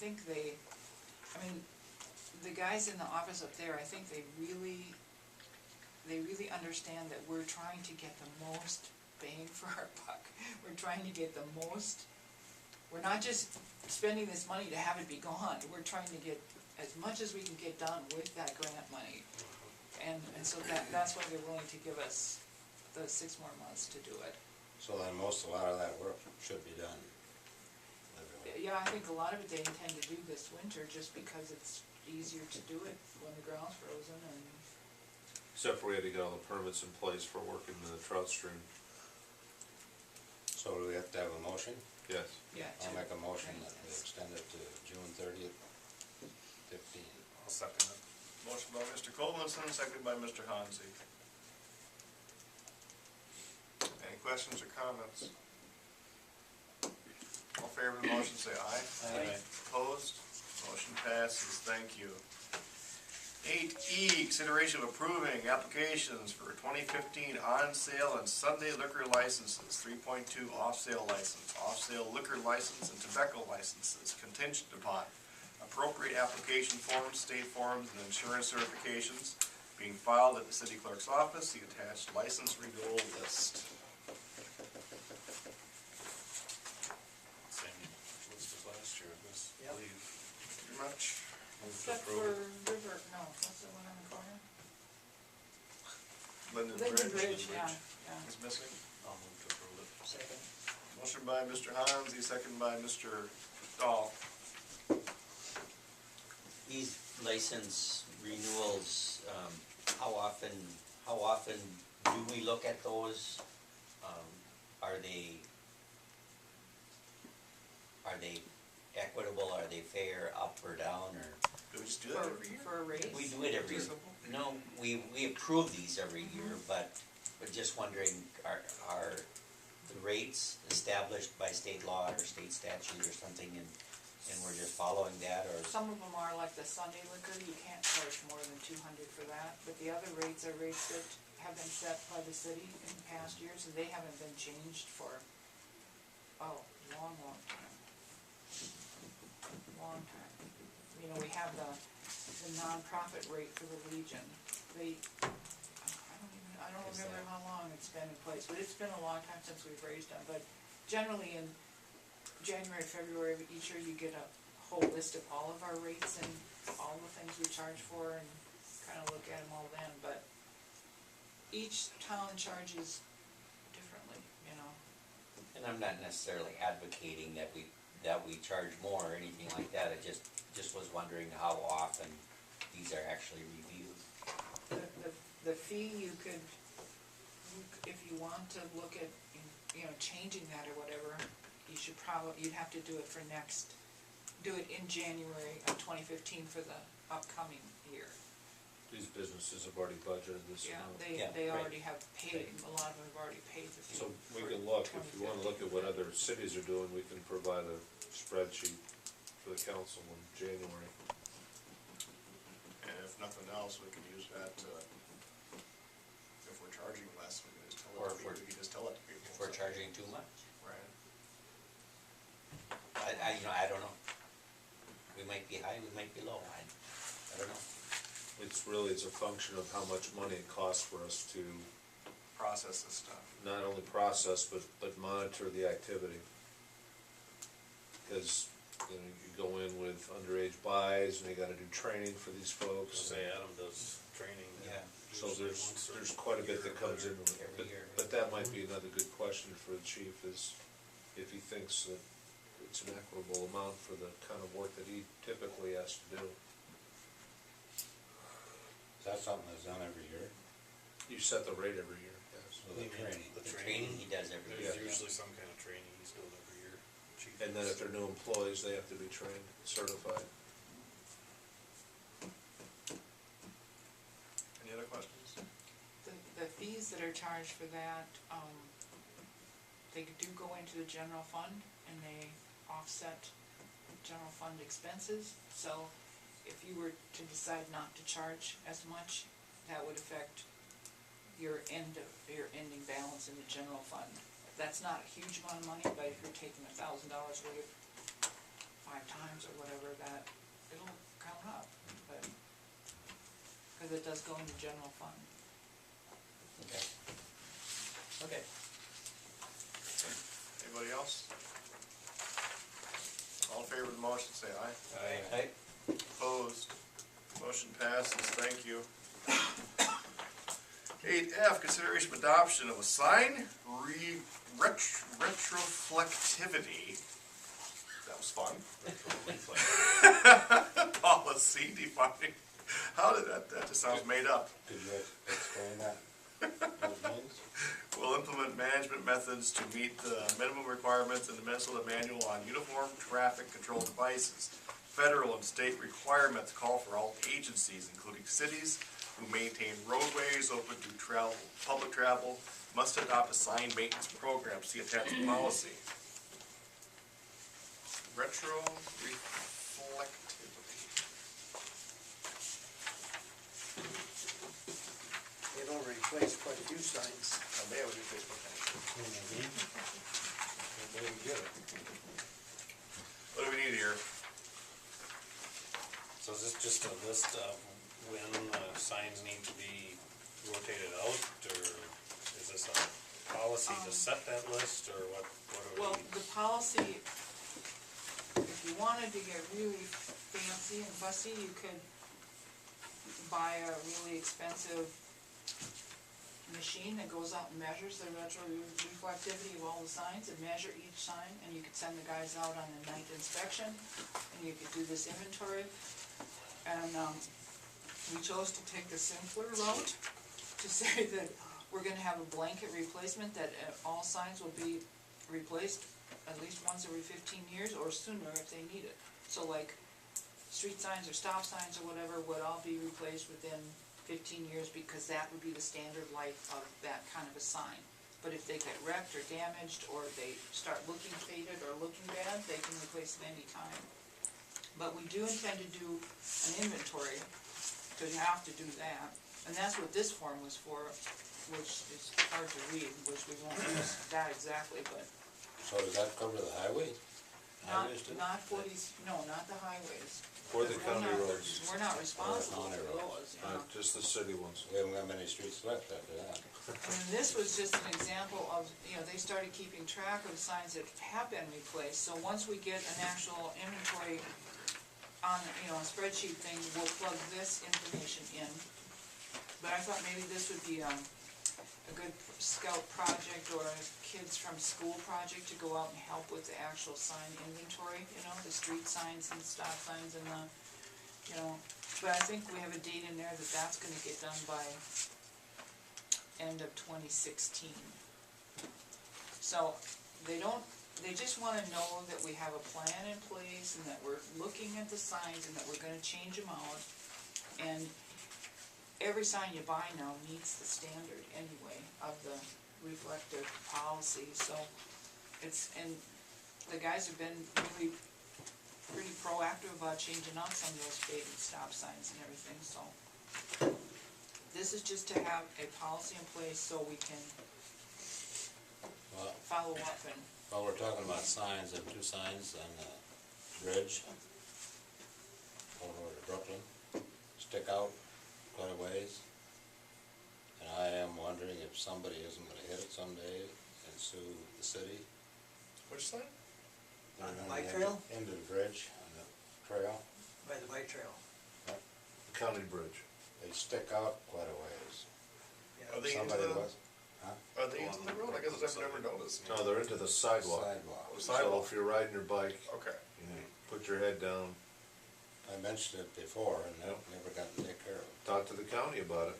think they, I mean, the guys in the office up there, I think they really understand that we're trying to get the most bang for our buck. We're trying to get the most, we're not just spending this money to have it be gone, we're trying to get as much as we can get done with that grant money. And so that's why they're willing to give us the 6 more months to do it. So then a lot of that work should be done. Yeah, I think a lot of it they intend to do this winter just because it's easier to do it when the ground's frozen and. Except for we had to get all the permits in place for working the trout stream. So do we have to have a motion? Yes. Yeah. I'll make a motion that we extend it to June 30th, 15. I'll second it. Motion by Mr. Colemanson, seconded by Mr. Hansi. Any questions or comments? All in favor of the motion say aye. Aye. Opposed? Motion passes, thank you. 8E, consideration of approving applications for 2015 on-sale and Sunday liquor licenses, 3.2 off-sale license, off-sale liquor license, and tobacco licenses contingent upon appropriate application forms, state forms, and insurance certifications being filed at the city clerk's office. The attached license renewal list. Same list as last year, I guess. Yep. Pretty much. Except for River, no, what's the one on the corner? Linden Linden Bridge Bridge, yeah. is missing. I'll move to approve it. Second. Motion by Mr. Hansi, second by Mr. Dahl. These license renewals, how often do we look at those? Are they equitable, are they fair, up or down, or? Do we just do that every year? For a raise? We do it every, Too simple? no, we approve these every year, but just wondering, are the rates established by state law or state statute or something, and we're just following that, or? Some of them are like the Sunday liquor, you can't charge more than 200 for that, but the other rates are rates that have been set by the city in past years, and they haven't been changed for, long time. Long time. You know, we have the nonprofit rate for the Legion. I don't remember how long it's been in place, but it's been a long time since we've raised them, but generally in January, February of each year, you get a whole list of all of our rates and all the things we charge for, and kind of look at them all then, but each town charges differently, you know. And I'm not necessarily advocating that we charge more or anything like that, I just was wondering how often these are actually reviewed. The fee if you want to look at, you know, changing that or whatever, you'd have to do it in January of 2015 for the upcoming year. These businesses have already budgeted this Yeah, amount. they right. already have paid, a lot of them have already paid the fee. So we for can look, if you wanna 2015. look at what other cities are doing, we can provide a spreadsheet for the council in January. And if nothing else, we can use that to, if we're charging less, we can just tell Or it to people. We can just tell it to people. If we're charging too much, Right. I don't know. We might be high, we might be low, I don't know. It's a function of how much money it costs for us to Process this stuff. not only process, but monitor the activity. Because, you know, you go in with underage buys, and you gotta do training for these folks. Say Adam does training. Yeah. So usually there's once or quite a bit year that comes or into it, every year. but that might be another good question for the chief, is if he thinks that it's an equitable amount for the kind of work that he typically has to do. Is that something that's done every year? You set the rate every year, yes. So the training? The training he does every year. There's usually some kind of training he's doing every year. Chief And then is- if they're new employees, they have to be trained, certified. Any other questions? The fees that are charged for that, they do go into the general fund, and they offset general fund expenses, so if you were to decide not to charge as much, that would affect your ending balance in the general fund. That's not a huge amount of money, but if you're taking $1,000 worth 5 times or whatever, it'll count up, but, cause it does go into general fund. Okay. Okay. Anybody else? All in favor of the motion, say aye. Aye. Opposed? Motion passes, thank you. 8F, consideration of adoption of a sign retroflectivity. That was fun. Policy defining, how did that just sounds made up. Could you explain that? What it means? Will implement management methods to meet the minimum requirements in the Minnesota Manual on Uniform Traffic Control Devices. Federal and state requirements call for all agencies, including cities, who maintain roadways open to travel, public travel, must adopt a sign maintenance program. See attached policy. Retroflectivity. They've already replaced quite a few signs. They have a new Facebook page. There you get it. What do we need here? So is this just a list of when signs need to be rotated out, or is this a policy to set that list, or what are Well, we? the policy, if you wanted to get really fancy and fussy, you could buy a really expensive machine that goes out and measures the reflectivity of all the signs and measure each sign, and you could send the guys out on a night inspection, and you could do this inventory. And, we chose to take the simpler route, to say that we're gonna have a blanket replacement, that all signs will be replaced at least once every 15 years, or sooner if they need it. So like, street signs or stop signs or whatever would all be replaced within 15 years, because that would be the standard life of that kind of a sign. But if they get wrecked or damaged, or they start looking faded or looking bad, they can replace them anytime. But we do intend to do an inventory, because you have to do that, and that's what this form was for, which is hard to read, which we won't use that exactly, but So does that cover the highways? not, Highways too? not for these, no, not the highways. Or the Because we're county not- roads. We're not responsible county for roads. those, you know. Just the city ones. We haven't got many streets left after that. And this was just an example of, they started keeping track of signs that have been replaced, so once we get an actual inventory on, a spreadsheet thing, we'll plug this information in. But I thought maybe this would be, a good scout project or a kids from school project to go out and help with the actual sign inventory, the street signs and stop signs and the, but I think we have a date in there that that's gonna get done by end of 2016. So they just wanna know that we have a plan in place and that we're looking at the signs and that we're gonna change them out. And every sign you buy now meets the standard anyway of the reflective policy, so and the guys have been really pretty proactive about changing out some of those faded stop signs and everything, so. This is just to have a policy in place so we can Well, follow up and, while we're talking about signs, there are 2 signs on the bridge over to Brooklyn, stick out quite a ways. And I am wondering if somebody isn't gonna hit it someday and sue the city. Which side? On the They're bike gonna trail? End of the bridge, on the trail, By the bike trail. The county bridge. they stick out quite a ways. Are they into Somebody the, was, are they into the road? I guess I've never noticed. No, they're into the sidewalk. sidewalk. So if you're riding your bike, Okay. you know, put your head down, I mentioned it before and they Yep. never got to take care of it. talk to the county about it.